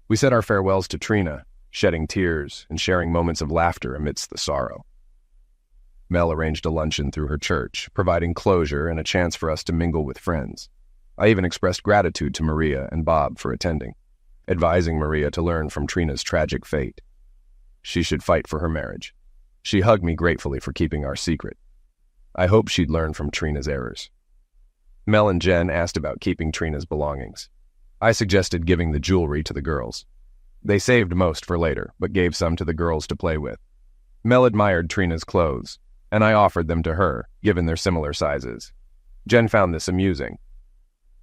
S1: We said our farewells to Trina, shedding tears and sharing moments of laughter amidst the sorrow. Mel arranged a luncheon through her church, providing closure and a chance for us to mingle with friends. I even expressed gratitude to Maria and Bob for attending, advising Maria to learn from Trina's tragic fate. She should fight for her marriage. She hugged me gratefully for keeping our secret. I hoped she'd learn from Trina's errors. Mel and Jen asked about keeping Trina's belongings. I suggested giving the jewelry to the girls. They saved most for later, but gave some to the girls to play with. Mel admired Trina's clothes, and I offered them to her, given their similar sizes. Jen found this amusing.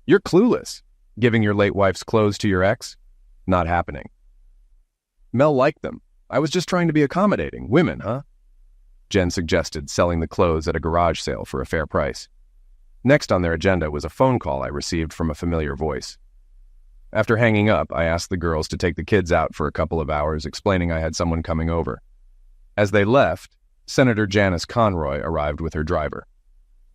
S1: "You're clueless. Giving your late wife's clothes to your ex? Not happening." Mel liked them. "I was just trying to be accommodating. Women, huh?" Jen suggested selling the clothes at a garage sale for a fair price. Next on their agenda was a phone call I received from a familiar voice. After hanging up, I asked the girls to take the kids out for a couple of hours, explaining I had someone coming over. As they left, Senator Janice Conroy arrived with her driver.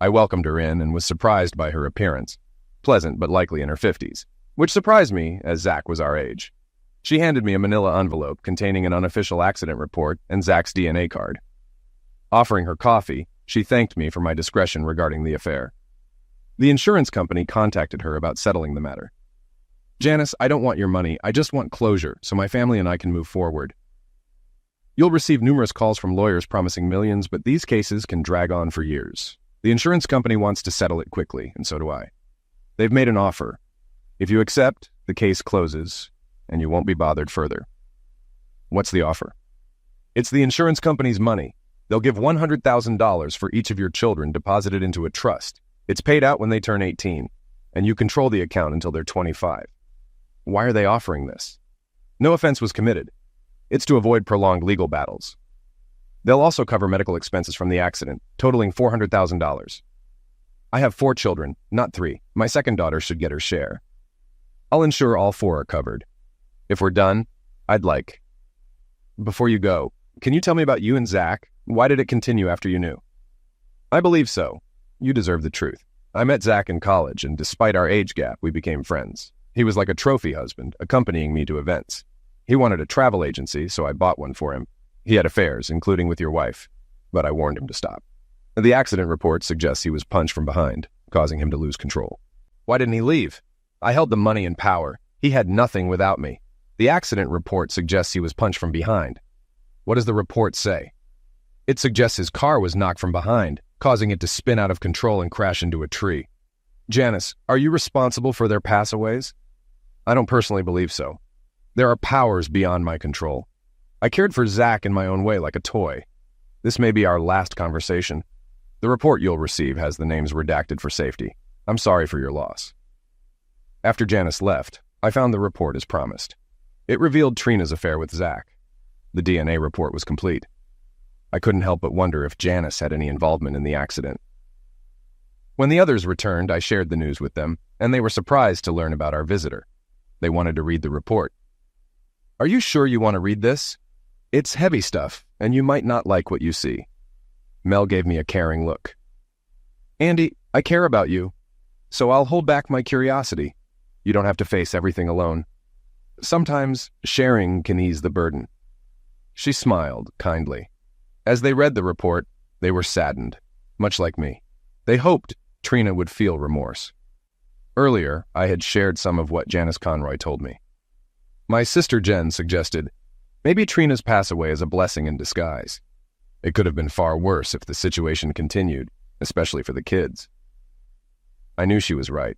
S1: I welcomed her in and was surprised by her appearance, pleasant but likely in her 50s, which surprised me as Zach was our age. She handed me a manila envelope containing an unofficial accident report and Zach's DNA card. Offering her coffee, she thanked me for my discretion regarding the affair. The insurance company contacted her about settling the matter. "Janice, I don't want your money. I just want closure so my family and I can move forward. You'll receive numerous calls from lawyers promising millions, but these cases can drag on for years. The insurance company wants to settle it quickly, and so do I. They've made an offer. If you accept, the case closes, and you won't be bothered further." "What's the offer?" "It's the insurance company's money. They'll give $100,000 for each of your children deposited into a trust. It's paid out when they turn 18, and you control the account until they're 25. "Why are they offering this?" "No offense was committed. It's to avoid prolonged legal battles. They'll also cover medical expenses from the accident, totaling $400,000. I have 4 children, not 3. My second daughter should get her share. I'll ensure all 4 are covered. If we're done, I'd like..." "Before you go, can you tell me about you and Zach? Why did it continue after you knew?" "I believe so. You deserve the truth. I met Zach in college, and despite our age gap, we became friends. He was like a trophy husband, accompanying me to events. He wanted a travel agency, so I bought one for him. He had affairs, including with your wife, but I warned him to stop. The accident report suggests he was punched from behind, causing him to lose control." "Why didn't he leave?" "I held the money and power. He had nothing without me. The accident report suggests he was punched from behind." "What does the report say?" "It suggests his car was knocked from behind, causing it to spin out of control and crash into a tree." "Janice, are you responsible for their passaways?" "I don't personally believe so. There are powers beyond my control. I cared for Zach in my own way like a toy. This may be our last conversation. The report you'll receive has the names redacted for safety. I'm sorry for your loss. After Janice left, I found the report as promised. It revealed Trina's affair with Zach. The DNA report was complete. I couldn't help but wonder if Janice had any involvement in the accident. When the others returned, I shared the news with them, and they were surprised to learn about our visitor. They wanted to read the report. Are you sure you want to read this? It's heavy stuff, and you might not like what you see. Mel gave me a caring look. Andy, I care about you, so I'll hold back my curiosity. You don't have to face everything alone. Sometimes sharing can ease the burden. She smiled kindly. As they read the report, they were saddened, much like me. They hoped Trina would feel remorse. Earlier, I had shared some of what Janice Conroy told me. My sister Jen suggested, maybe Trina's pass away is a blessing in disguise. It could have been far worse if the situation continued, especially for the kids. I knew she was right,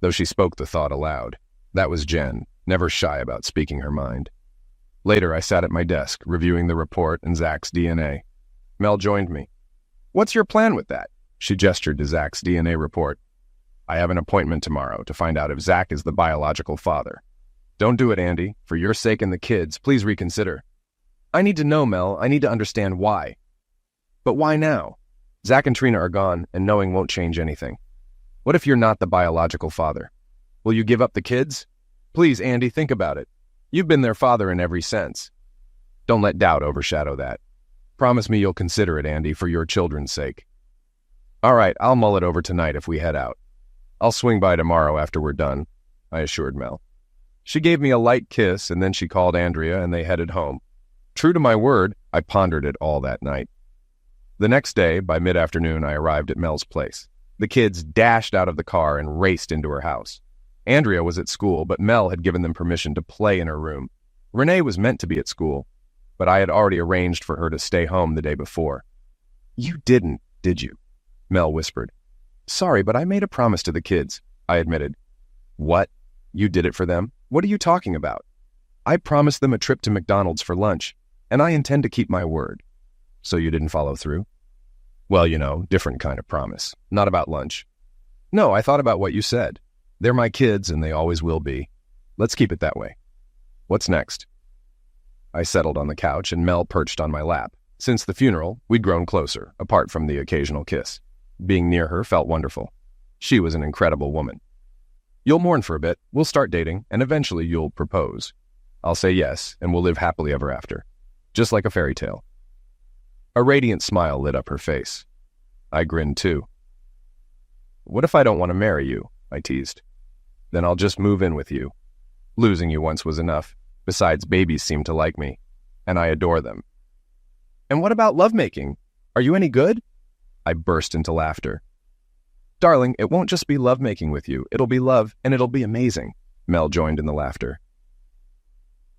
S1: though she spoke the thought aloud. That was Jen, never shy about speaking her mind. Later, I sat at my desk, reviewing the report and Zach's DNA. Mel joined me. What's your plan with that? She gestured to Zach's DNA report. I have an appointment tomorrow to find out if Zach is the biological father. Don't do it, Andy. For your sake and the kids, please reconsider. I need to know, Mel. I need to understand why. But why now? Zach and Trina are gone, and knowing won't change anything. What if you're not the biological father? Will you give up the kids? Please, Andy, think about it. You've been their father in every sense. Don't let doubt overshadow that. Promise me you'll consider it, Andy, for your children's sake. All right, I'll mull it over tonight if we head out. I'll swing by tomorrow after we're done, I assured Mel. She gave me a light kiss, and then she called Andrea, and they headed home. True to my word, I pondered it all that night. The next day, by mid-afternoon, I arrived at Mel's place. The kids dashed out of the car and raced into her house. Andrea was at school, but Mel had given them permission to play in her room. Renee was meant to be at school, but I had already arranged for her to stay home the day before. You didn't, did you? Mel whispered. Sorry, but I made a promise to the kids, I admitted. What? You did it for them? What are you talking about? I promised them a trip to McDonald's for lunch, and I intend to keep my word. So you didn't follow through? Well, different kind of promise. Not about lunch. No, I thought about what you said. They're my kids, and they always will be. Let's keep it that way. What's next? I settled on the couch, and Mel perched on my lap. Since the funeral, we'd grown closer, apart from the occasional kiss. Being near her felt wonderful. She was an incredible woman. You'll mourn for a bit, we'll start dating, and eventually you'll propose. I'll say yes, and we'll live happily ever after. Just like a fairy tale. A radiant smile lit up her face. I grinned too. What if I don't want to marry you? I teased. Then I'll just move in with you. Losing you once was enough. Besides, babies seem to like me, and I adore them. And what about lovemaking? Are you any good? I burst into laughter. Darling, it won't just be lovemaking with you. It'll be love, and it'll be amazing. Mel joined in the laughter.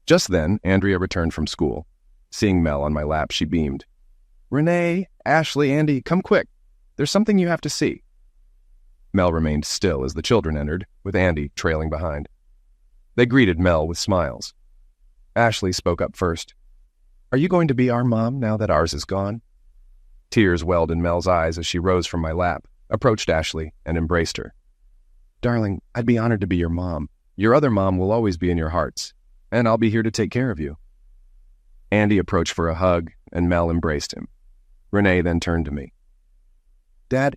S1: Just then, Andrea returned from school. Seeing Mel on my lap, she beamed. Renee, Ashley, Andy, come quick. There's something you have to see. Mel remained still as the children entered, with Andy trailing behind. They greeted Mel with smiles. Ashley spoke up first. Are you going to be our mom now that ours is gone? Tears welled in Mel's eyes as she rose from my lap, approached Ashley, and embraced her. Darling, I'd be honored to be your mom. Your other mom will always be in your hearts, and I'll be here to take care of you. Andy approached for a hug, and Mel embraced him. Renee then turned to me. Dad,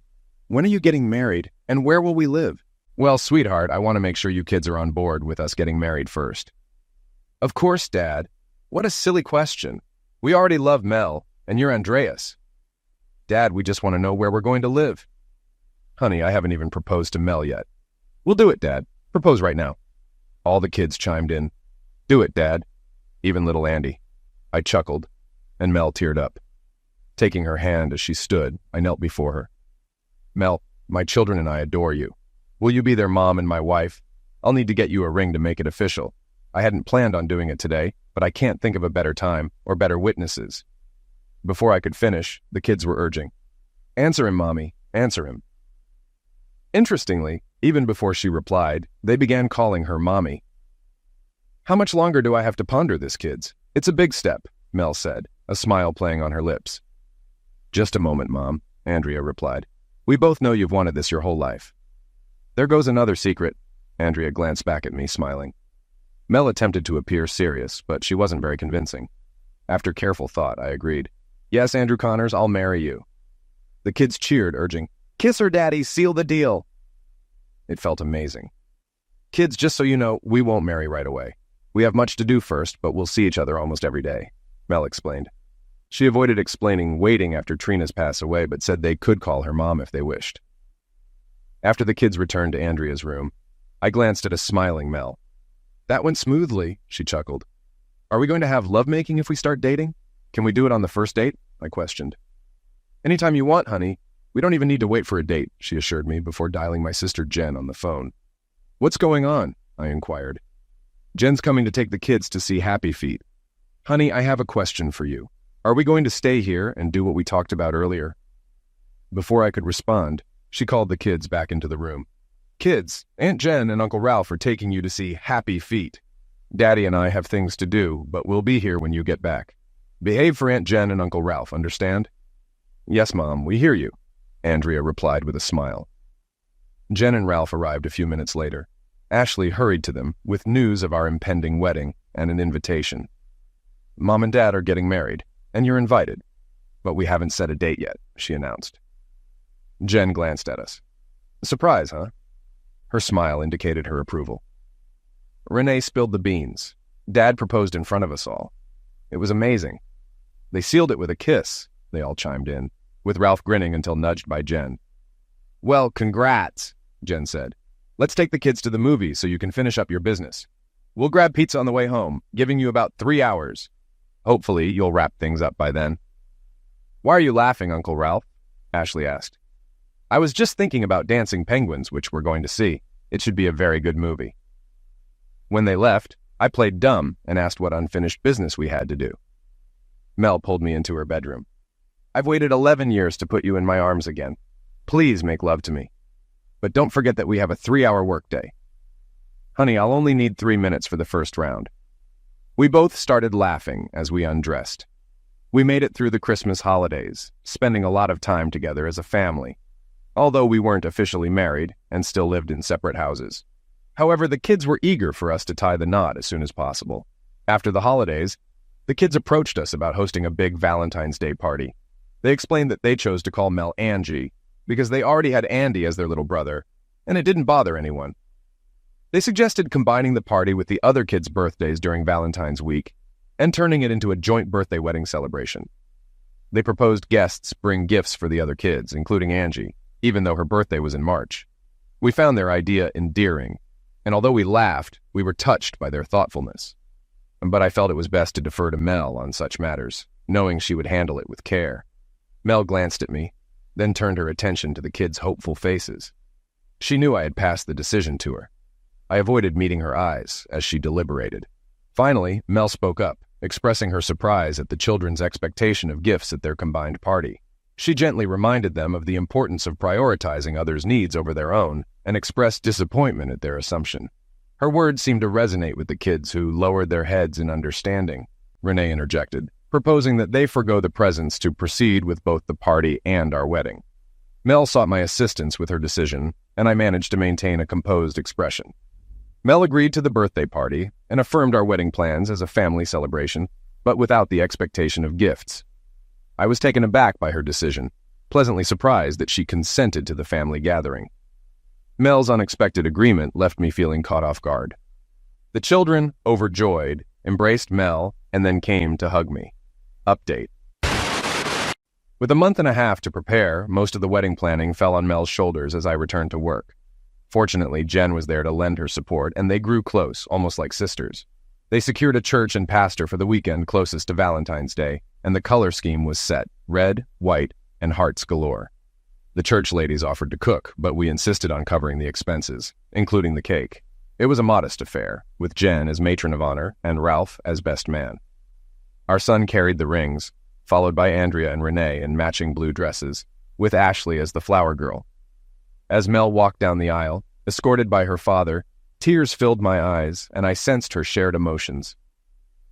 S1: when are you getting married, and where will we live? Well, sweetheart, I want to make sure you kids are on board with us getting married first. Of course, Dad. What a silly question. We already love Mel, and you're Andreas. Dad, we just want to know where we're going to live. Honey, I haven't even proposed to Mel yet. We'll do it, Dad. Propose right now. All the kids chimed in. Do it, Dad. Even little Andy. I chuckled, and Mel teared up. Taking her hand as she stood, I knelt before her. Mel, my children and I adore you. Will you be their mom and my wife? I'll need to get you a ring to make it official. I hadn't planned on doing it today, but I can't think of a better time or better witnesses. Before I could finish, the kids were urging, Answer him, Mommy, answer him. Interestingly, even before she replied, they began calling her Mommy. How much longer do I have to ponder this, kids? It's a big step, Mel said, a smile playing on her lips. Just a moment, Mom, Andrea replied. We both know you've wanted this your whole life. There goes another secret. Andrea glanced back at me, smiling. Mel attempted to appear serious, but she wasn't very convincing. After careful thought, I agreed. Yes, Andrew Connors, I'll marry you. The kids cheered, urging, Kiss her, Daddy, seal the deal. It felt amazing. Kids, just so you know, we won't marry right away. We have much to do first, but we'll see each other almost every day, Mel explained. She avoided explaining waiting after Trina's pass away, but said they could call her mom if they wished. After the kids returned to Andrea's room, I glanced at a smiling Mel. That went smoothly, she chuckled. Are we going to have lovemaking if we start dating? Can we do it on the first date? I questioned. Anytime you want, honey. We don't even need to wait for a date, she assured me before dialing my sister Jen on the phone. What's going on? I inquired. Jen's coming to take the kids to see Happy Feet. Honey, I have a question for you. Are we going to stay here and do what we talked about earlier? Before I could respond, she called the kids back into the room. Kids, Aunt Jen and Uncle Ralph are taking you to see Happy Feet. Daddy and I have things to do, but we'll be here when you get back. Behave for Aunt Jen and Uncle Ralph, understand? Yes, Mom, we hear you, Andrea replied with a smile. Jen and Ralph arrived a few minutes later. Ashley hurried to them with news of our impending wedding and an invitation. Mom and Dad are getting married, and you're invited. But we haven't set a date yet, she announced. Jen glanced at us. Surprise, huh? Her smile indicated her approval. Renee spilled the beans. Dad proposed in front of us all. It was amazing. They sealed it with a kiss, they all chimed in, with Ralph grinning until nudged by Jen. Well, congrats, Jen said. Let's take the kids to the movies so you can finish up your business. We'll grab pizza on the way home, giving you about 3 hours. Hopefully, you'll wrap things up by then. Why are you laughing, Uncle Ralph? Ashley asked. I was just thinking about Dancing Penguins, which we're going to see. It should be a very good movie. When they left, I played dumb and asked what unfinished business we had to do. Mel pulled me into her bedroom. I've waited 11 years to put you in my arms again. Please make love to me. But don't forget that we have a 3-hour workday. Honey, I'll only need 3 minutes for the first round. We both started laughing as we undressed. We made it through the Christmas holidays, spending a lot of time together as a family, although we weren't officially married and still lived in separate houses. However, the kids were eager for us to tie the knot as soon as possible. After the holidays, the kids approached us about hosting a big Valentine's Day party. They explained that they chose to call Mel Angie because they already had Andy as their little brother, and it didn't bother anyone. They suggested combining the party with the other kids' birthdays during Valentine's week and turning it into a joint birthday wedding celebration. They proposed guests bring gifts for the other kids, including Angie, even though her birthday was in March. We found their idea endearing, and although we laughed, we were touched by their thoughtfulness. But I felt it was best to defer to Mel on such matters, knowing she would handle it with care. Mel glanced at me, then turned her attention to the kids' hopeful faces. She knew I had passed the decision to her. I avoided meeting her eyes as she deliberated. Finally, Mel spoke up, expressing her surprise at the children's expectation of gifts at their combined party. She gently reminded them of the importance of prioritizing others' needs over their own and expressed disappointment at their assumption. Her words seemed to resonate with the kids who lowered their heads in understanding. Renee interjected, proposing that they forgo the presents to proceed with both the party and our wedding. Mel sought my assistance with her decision, and I managed to maintain a composed expression. Mel agreed to the birthday party and affirmed our wedding plans as a family celebration, but without the expectation of gifts. I was taken aback by her decision, pleasantly surprised that she consented to the family gathering. Mel's unexpected agreement left me feeling caught off guard. The children, overjoyed, embraced Mel and then came to hug me. Update. With a month and a half to prepare, most of the wedding planning fell on Mel's shoulders as I returned to work. Fortunately, Jen was there to lend her support, and they grew close, almost like sisters. They secured a church and pastor for the weekend closest to Valentine's Day, and the color scheme was set, red, white, and hearts galore. The church ladies offered to cook, but we insisted on covering the expenses, including the cake. It was a modest affair, with Jen as matron of honor and Ralph as best man. Our son carried the rings, followed by Andrea and Renee in matching blue dresses, with Ashley as the flower girl. As Mel walked down the aisle, escorted by her father, tears filled my eyes, and I sensed her shared emotions.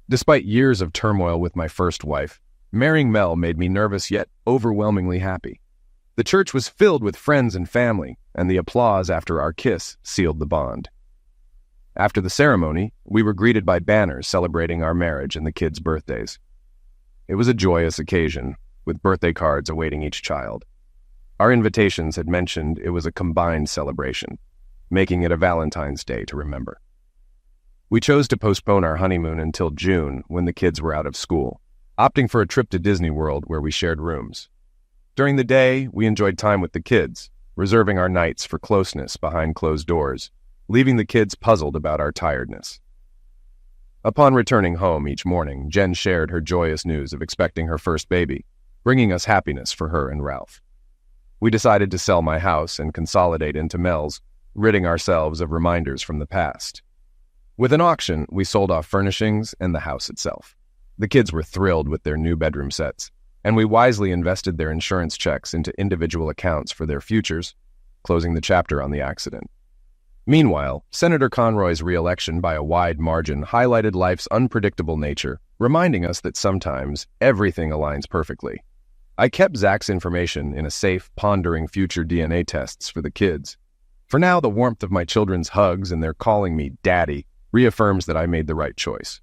S1: Despite years of turmoil with my first wife, marrying Mel made me nervous yet overwhelmingly happy. The church was filled with friends and family, and the applause after our kiss sealed the bond. After the ceremony, we were greeted by banners celebrating our marriage and the kids' birthdays. It was a joyous occasion, with birthday cards awaiting each child. Our invitations had mentioned it was a combined celebration, making it a Valentine's Day to remember. We chose to postpone our honeymoon until June when the kids were out of school, opting for a trip to Disney World where we shared rooms. During the day, we enjoyed time with the kids, reserving our nights for closeness behind closed doors, leaving the kids puzzled about our tiredness. Upon returning home each morning, Jen shared her joyous news of expecting her first baby, bringing us happiness for her and Ralph. We decided to sell my house and consolidate into Mel's, ridding ourselves of reminders from the past. With an auction, we sold off furnishings and the house itself. The kids were thrilled with their new bedroom sets, and we wisely invested their insurance checks into individual accounts for their futures, closing the chapter on the accident. Meanwhile, Senator Conroy's re-election by a wide margin highlighted life's unpredictable nature, reminding us that sometimes everything aligns perfectly. I kept Zach's information in a safe, pondering future DNA tests for the kids. For now, the warmth of my children's hugs and their calling me Daddy reaffirms that I made the right choice.